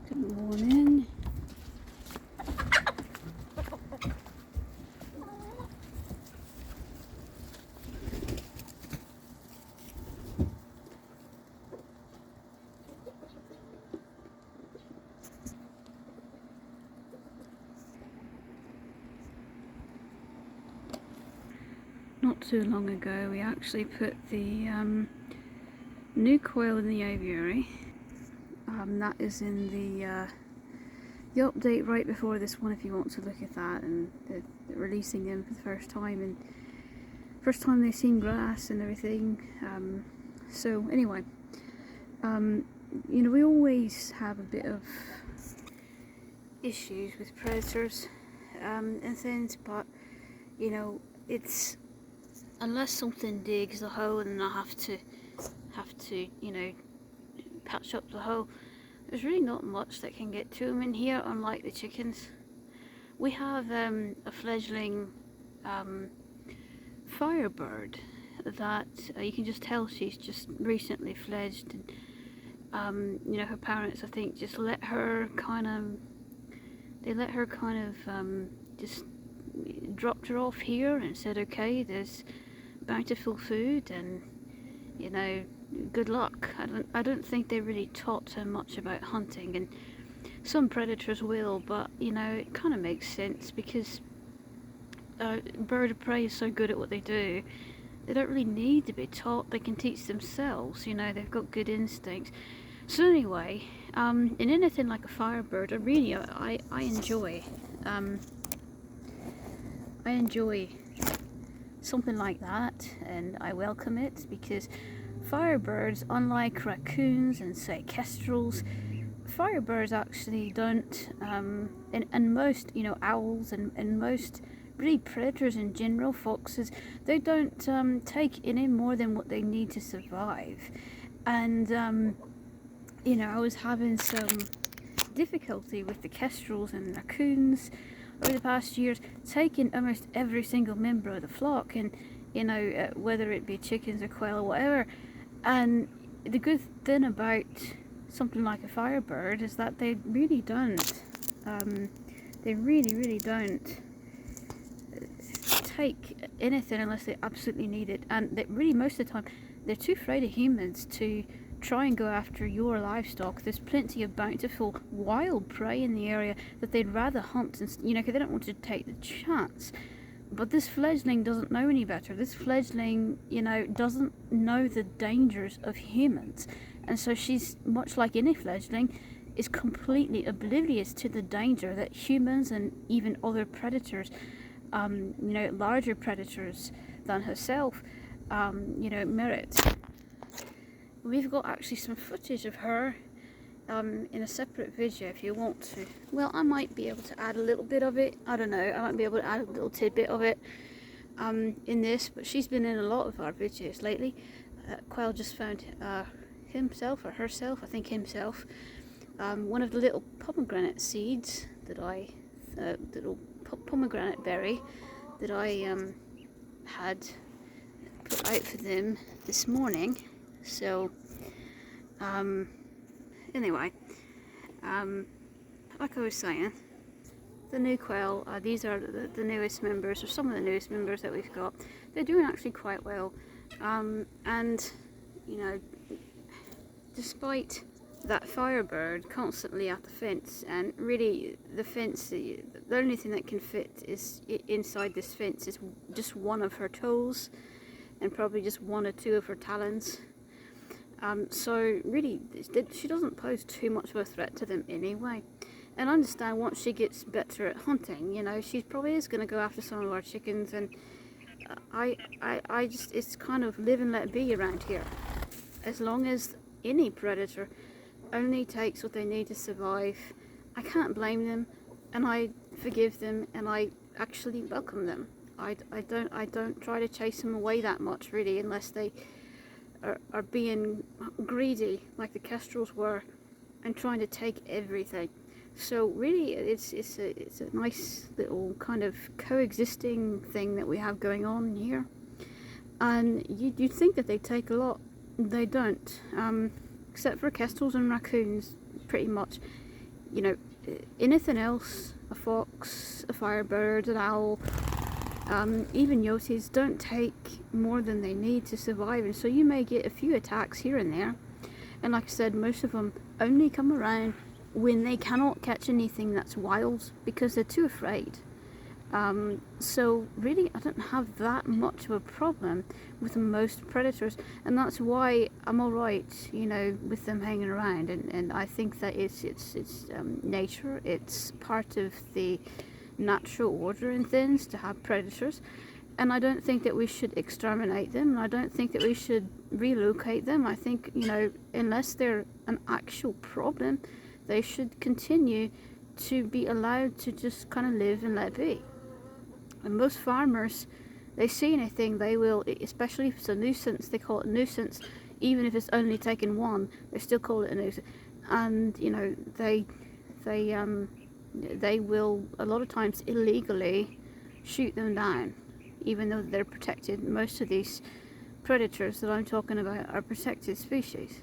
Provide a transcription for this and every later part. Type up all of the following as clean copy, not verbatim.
Good morning. Not too long ago we actually put the new coil in the aviary. That is in the update right before this one if you want to look at that, and releasing them for the first time, and first time they've seen grass and everything. So anyway, you know, we always have a bit of issues with predators and things, but you know, it's unless something digs the hole and I have to you know, patch up the hole, there's really not much that can get to them in here, unlike the chickens. We have a fledgling firebird that you can just tell she's just recently fledged, and you know, her parents, I think, just let her kind of just dropped her off here and said, okay, there's bountiful food, and you know, good luck. I don't think they really taught her much about hunting, and some predators will, but you know, it kind of makes sense because bird of prey is so good at what they do. They don't really need to be taught. They can teach themselves. You know, they've got good instincts. So anyway, in anything like a firebird, I enjoy something like that, and I welcome it, because firebirds, unlike raccoons and say kestrels, firebirds actually don't, and most, you know, owls and most really predators in general, foxes, they don't take any more than what they need to survive. And you know, I was having some difficulty with the kestrels and raccoons over the past years, taking almost every single member of the flock, and you know, whether it be chickens or quail or whatever. And the good thing about something like a firebird is that they really don't don't take anything unless they absolutely need it, and they really, most of the time, they're too afraid of humans to try and go after your livestock. There's plenty of bountiful wild prey in the area that they'd rather hunt, and you know, because they don't want to take the chance. But this fledgling doesn't know any better. This fledgling, you know, doesn't know the dangers of humans, and so she's, much like any fledgling, is completely oblivious to the danger that humans and even other predators, you know, larger predators than herself, you know, merit. We've got actually some footage of her in a separate video if you want to. Well, I might be able to add a little bit of it. I don't know. I might be able to add a little tidbit of it in this, but she's been in a lot of our videos lately. Quail just found himself or herself, I think himself, one of the little pomegranate seeds that little pomegranate berry that I had put out for them this morning. So anyway, like I was saying, the new quail, these are the newest members, or some of the newest members that we've got. They're doing actually quite well, and you know, despite that firebird constantly at the fence, and really the fence, the only thing that can fit is inside this fence is just one of her toes, and probably just one or two of her talons. So really, she doesn't pose too much of a threat to them anyway. And I understand once she gets better at hunting, you know, she probably is going to go after some of our chickens, and I just, it's kind of live and let be around here. As long as any predator only takes what they need to survive, I can't blame them, and I forgive them, and I actually welcome them. I don't try to chase them away that much, really, unless they are being greedy like the kestrels were and trying to take everything. So really, it's a nice little kind of coexisting thing that we have going on here. And you'd think that they take a lot. They don't, except for kestrels and raccoons, pretty much. you know, anything else, a fox, a firebird, an owl, even yotis don't take more than they need to survive, and so you may get a few attacks here and there. And like I said, most of them only come around when they cannot catch anything that's wild because they're too afraid. So really I don't have that much of a problem with most predators, and that's why I'm alright, you know, with them hanging around, and I think that it's nature, it's part of the natural order in things to have predators, and I don't think that we should exterminate them, and I don't think that we should relocate them. I think, you know, unless they're an actual problem, they should continue to be allowed to just kind of live and let be. And most farmers, they see anything, they will, especially if it's a nuisance, they call it a nuisance. Even if it's only taken one, they still call it a nuisance. And you know, they will a lot of times illegally shoot them down, even though they're protected. Most of these predators that I'm talking about are protected species.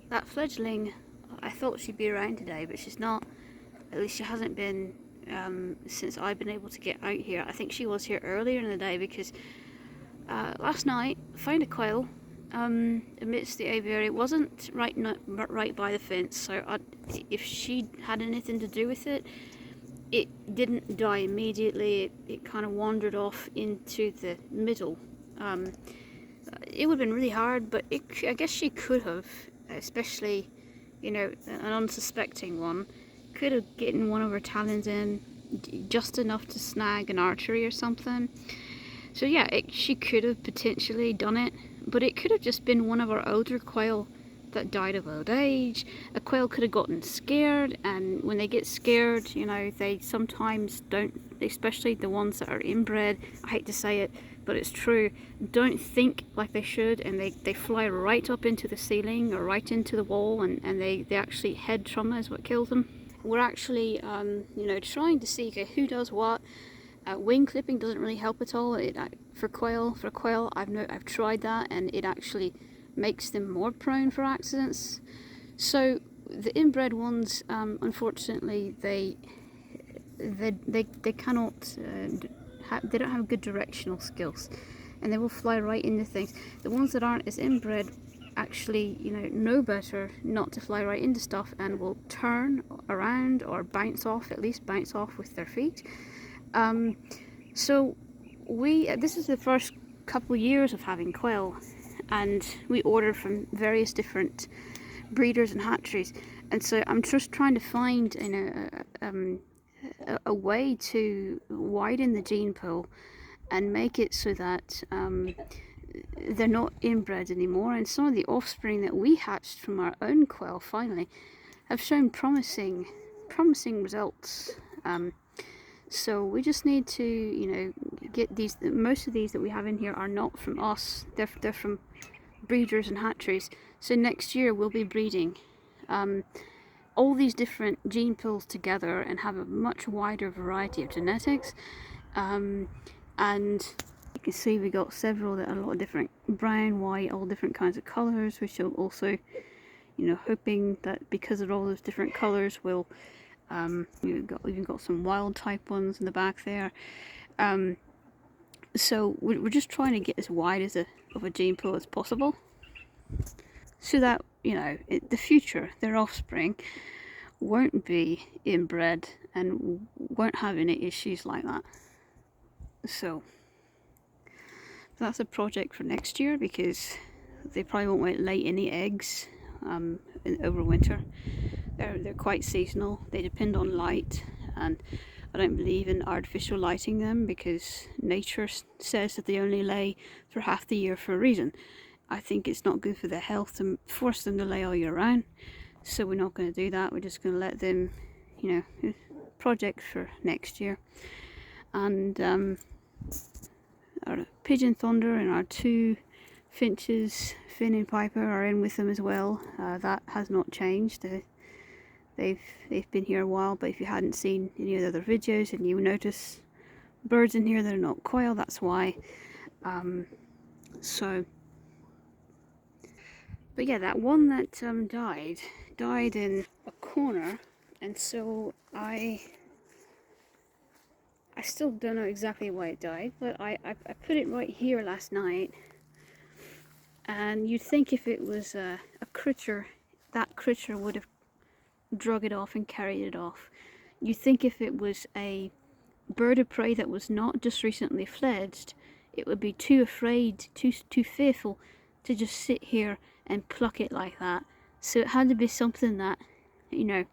That fledgling, I thought she'd be around today, but she's not. At least she hasn't been since I've been able to get out here. I think she was here earlier in the day because last night I found a quail amidst the aviary. It wasn't right by the fence, so if she had anything to do with it, it didn't die immediately. It kind of wandered off into the middle. It would have been really hard, but I guess she could have, especially, you know, an unsuspecting one, could have gotten one of her talons in just enough to snag an archery or something. So yeah, she could have potentially done it, but it could have just been one of our older quail that died of old age. A quail could have gotten scared, and when they get scared, you know, they sometimes don't, especially the ones that are inbred, I hate to say it, but it's true, don't think like they should, and they fly right up into the ceiling or right into the wall, and they actually, head trauma is what kills them. We're actually, you know, trying to see, okay, who does what. Wing clipping doesn't really help at all. For quail, I've tried that, and it actually makes them more prone for accidents. So the inbred ones, unfortunately, they cannot, they don't have good directional skills, and they will fly right into things. The ones that aren't as inbred actually, you know better not to fly right into stuff, and will turn around or at least bounce off with their feet. So this is the first couple years of having quail, and we ordered from various different breeders and hatcheries, and so I'm just trying to find, you know, a way to widen the gene pool and make it so that they're not inbred anymore, and some of the offspring that we hatched from our own quail finally have shown promising results. So we just need to, you know, get these. Most of these that we have in here are not from us, they're from breeders and hatcheries. So next year we'll be breeding all these different gene pools together and have a much wider variety of genetics. And you can see we got several that are a lot of different brown, white, all different kinds of colours, which will also, you know, hoping that because of all those different colours we'll you've even got some wild type ones in the back there. So we're just trying to get as wide of a gene pool as possible, so that, you know, in the future their offspring won't be inbred and won't have any issues like that. So that's a project for next year, because they probably won't lay any eggs over winter. They're quite seasonal. They depend on light, and I don't believe in artificial lighting them, because nature says that they only lay for half the year for a reason. I think it's not good for their health to force them to lay all year round, so we're not going to do that. We're just going to let them, you know, project for next year. And our Pigeon Thunder and our two finches, Finn and Piper, are in with them as well. That has not changed. They've been here a while, but if you hadn't seen any of the other videos and you notice birds in here that are not quail, that's why. But yeah, that one that died in a corner, and so I still don't know exactly why it died, but I put it right here last night, and you'd think if it was a critter, that critter would have drug it off and carried it off. You'd think if it was a bird of prey that was not just recently fledged, it would be too afraid, too fearful to just sit here and pluck it like that. So it had to be something that, you know,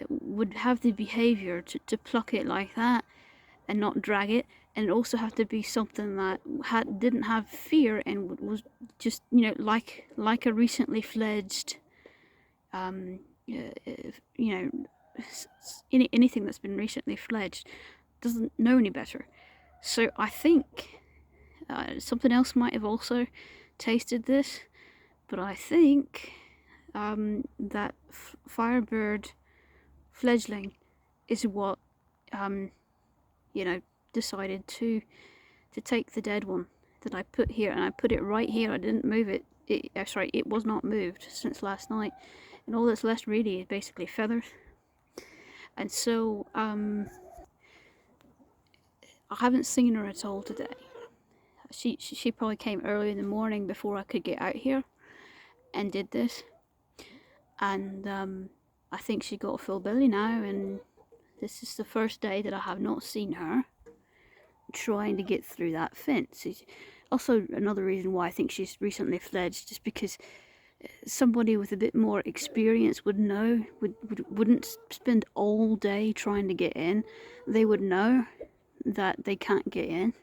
would have the behaviour to pluck it like that and not drag it, and it also had to be something that didn't have fear and was just, you know, like a recently fledged, you know, anything that's been recently fledged doesn't know any better. So I think something else might have also tasted this, but I think that Firebird fledgling is what you know, decided to take the dead one that I put here, and I put it right here. I didn't move it. Sorry, it was not moved since last night, and all that's left really is basically feathers. And so I haven't seen her at all today. She probably came early in the morning before I could get out here and did this, and I think she got a full belly now, and this is the first day that I have not seen her trying to get through that fence. It's also another reason why I think she's recently fledged, just because somebody with a bit more experience would know, wouldn't spend all day trying to get in. They would know that they can't get in.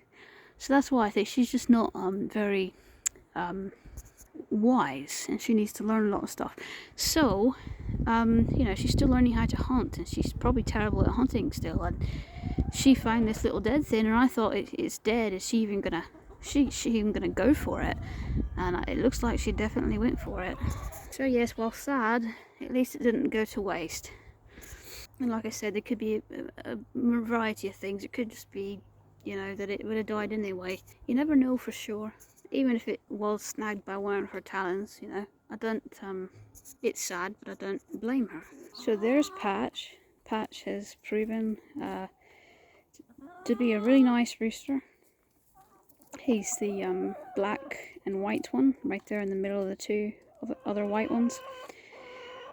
So that's why I think she's just not very wise, and she needs to learn a lot of stuff. So you know, she's still learning how to hunt, and she's probably terrible at hunting still, and she found this little dead thing, and I thought it's dead. Is she even gonna she even gonna go for it? And it looks like she definitely went for it. So yes, while sad, at least it didn't go to waste. And like I said, there could be a variety of things. It could just be, you know, that it would have died anyway. You never know for sure. Even if it was snagged by one of her talons, you know. I don't, it's sad, but I don't blame her. So there's Patch. Patch has proven to be a really nice rooster. He's the black and white one, right there in the middle of the two other white ones.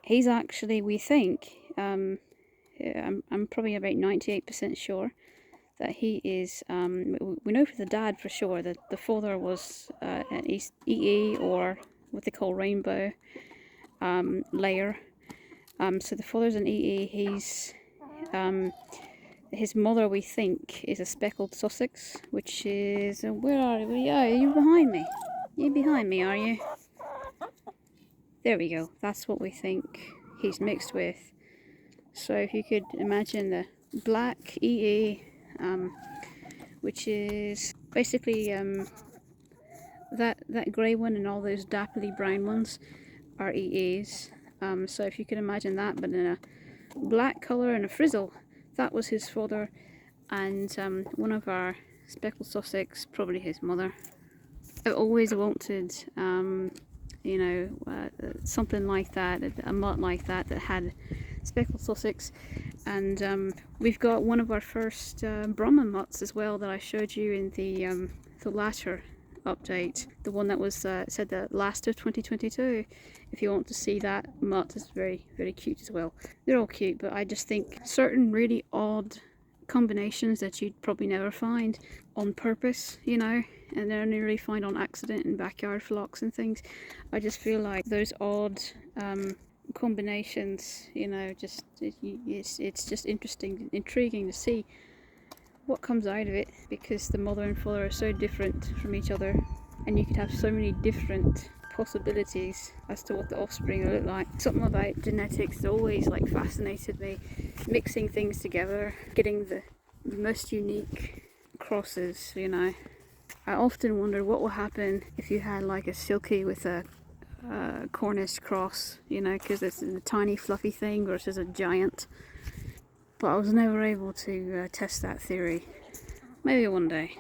He's actually, we think, I'm probably about 98% sure that he is, we know for the dad for sure that the father was an EE, or what they call rainbow layer. So the father's an EE. He's his mother, we think, is a speckled Sussex, which is where are we? Yeah, you're behind me. You're behind me, are you? There we go. That's what we think he's mixed with. So if you could imagine the black EE, which is basically that grey one, and all those dappley brown ones are EEs. So if you could imagine that, but in a black colour and a frizzle, that was his father, and one of our speckled Sussex, probably his mother. I always wanted, you know, something like that, a mutt like that had speckled Sussex, and we've got one of our first Brahma mutts as well that I showed you in the latter update, the one that was said the last of 2022. If you want to see that mutt, is very, very cute as well. They're all cute, but I just think certain really odd combinations that you'd probably never find on purpose, you know, and they're only really find on accident in backyard flocks and things. I just feel like those odd combinations, you know, just it's just interesting, intriguing to see what comes out of it, because the mother and father are so different from each other, and you could have so many different possibilities as to what the offspring will look like. Something about genetics always like fascinated me, mixing things together, getting the most unique crosses, you know. I often wonder what will happen if you had like a silky with a Cornish cross, you know, because it's a tiny fluffy thing versus a giant. But I was never able to test that theory. Maybe one day.